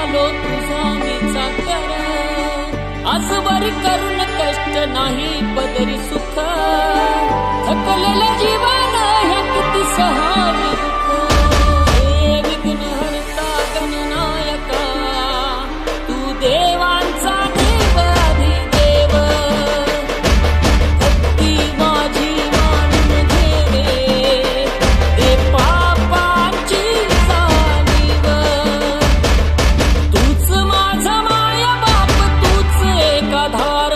झालो तुझा मी चाकर, आजवर करून कष्ट नाही पदरी सुख, थकलेले जीवन ह्या किती सहावे दुःख. हे विघ्नहर्ता गणनायका, तू देवांचा देव अधिदेव, भक्ती माझी मानून घेणे ते पापांची जाणीव. तूच माझा माया बाप, तूच एकाधार,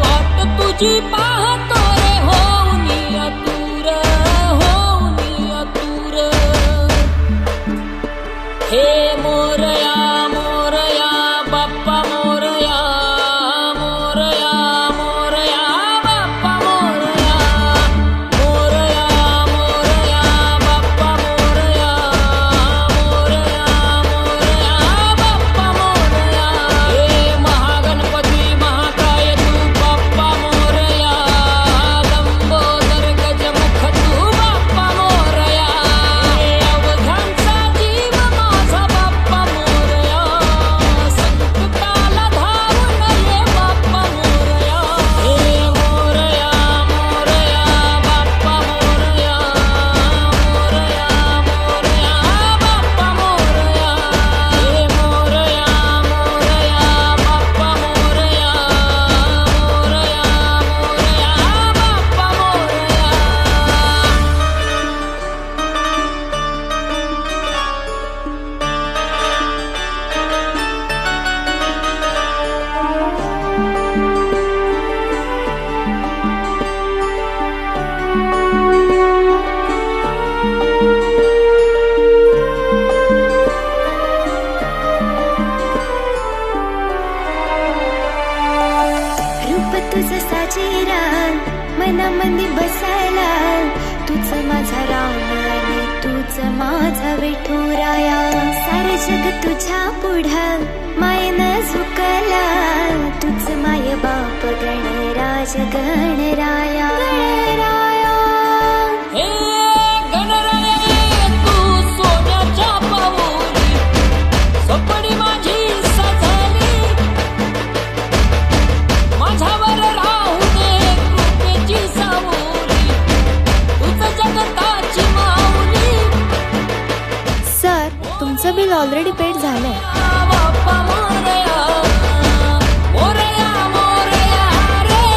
वाट तुझी पाहतो रे होऊनी आतुर, होऊनी आतुर. हे मोरया मोरया बाप्पा मोरया, मोरया मोरया बाप्पा मोरया, मोरया मोरया बाप्पा मोरया, मोरया मोरया बाप्पा मोरया. हे महागणपती महाकाय तू बाप्पा मोरया, लंबोदर गजमुख तू बाप्पा मोरया. हे अवघांचा जीव माझा बाप्पा मोरया, संकटाला धावून ये बाप्पा मोरया. हे मोरया मोरया बाप्पा मोरया, मोरया मोरया बाप्पा मोरया. हे मोरया मोरया बाप्पा मोरया, मोरया मोरया बाप्पा मोरया. रूप तुझं साजेरा मनामध्ये बसायला, तुझ माझा राम आणि तुझ माझा विठुराया. सारं जग तुझ्या पुढं मायेनं झुकला, तुझ माय बाप गणराज गणराया, गणराया. हे गणराये तू सोन्याच्या पाऊली, स्वप्नी माझी सजली, माझ्यावर राहू दे कृपेची सावली, तुझं जगताची माऊली. सर, तुमचं बिल ऑलरेडी पेड झालंय. बाप्पा मोरया, मोरया मोरया रे,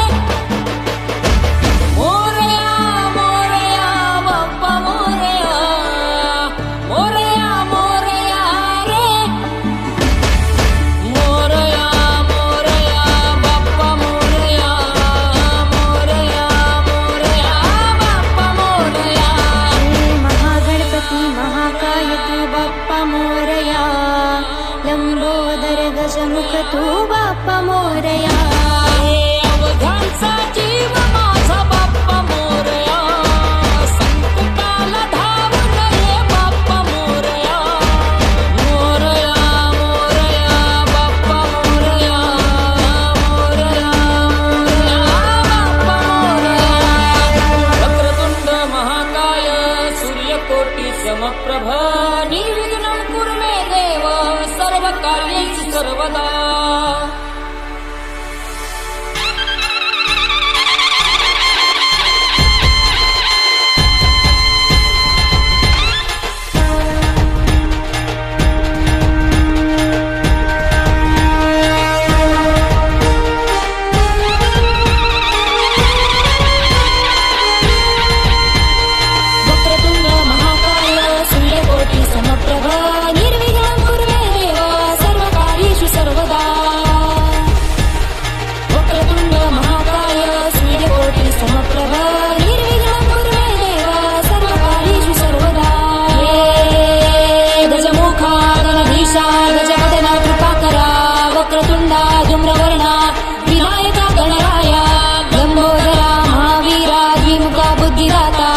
मोरया मोरया बाप्पा मोरया, मोरया मोरया रे, मोरया मोरया बाप्पा मोरया, मोरया मोरया बाप्पा मोरया. हे महागणपती महाकाय तू बाप्पा मोरया, लंबोदर गजमुख तू बाप्पा मोरया. हे अवघांचा जीव माझा बाप्पा मोरया, संकटाला धावून ये बाप्पा मोरया. मोरया मोरया बाप्पा मोरया, मोरया मोरया बाप्पा मोरया. वक्रतुंड महाकाय सूर्यकोटी समप्रभ, निर्विघ्नं कुरु मे देव, सर्व कार्येषु सर्वदा. वक्रतुंड महाकाय सूर्यकोटी समप्रभ, निर्विघ्नं कुरु मे देव, सर्व कार्येषु सर्वदा. वक्रतुंड महाकाय सूर्यकोटी समप्रभ, निर्विघ्नं कुरु मे देव, सर्व कार्येषु सर्वदा. हे गजमुखा गणधीशा गजवदना कृपाकरा, वक्रतुंडा धूम्रवर्णा विनायका गणराया, लंबोदरा महावीरा द्विमुखा बुद्धिदाता,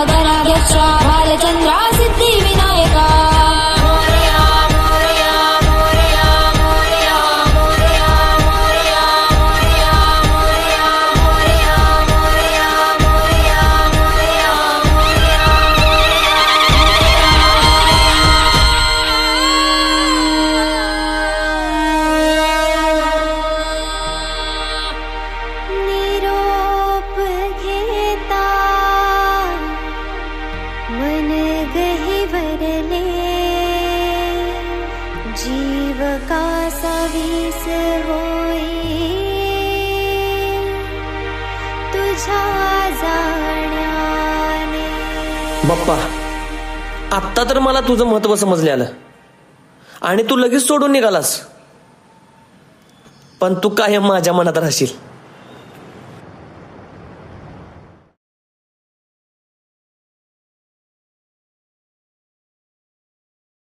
गणाध्यक्षा बालचंद्रा सिद्धी विनायका. मोरया मोरया मोरया मोरया मोरया मोरया मोरया मोरया मोरया मोरया मोरया मोरया मोरया. अवकाशावीस होई तुझ्या जाण्याने. बाप्पा, आत्ता तर मला तुझं महत्व समजले आलं आणि तू लगेच सोडून निघालास, पण तू कायम माझ्या मनात राहशील.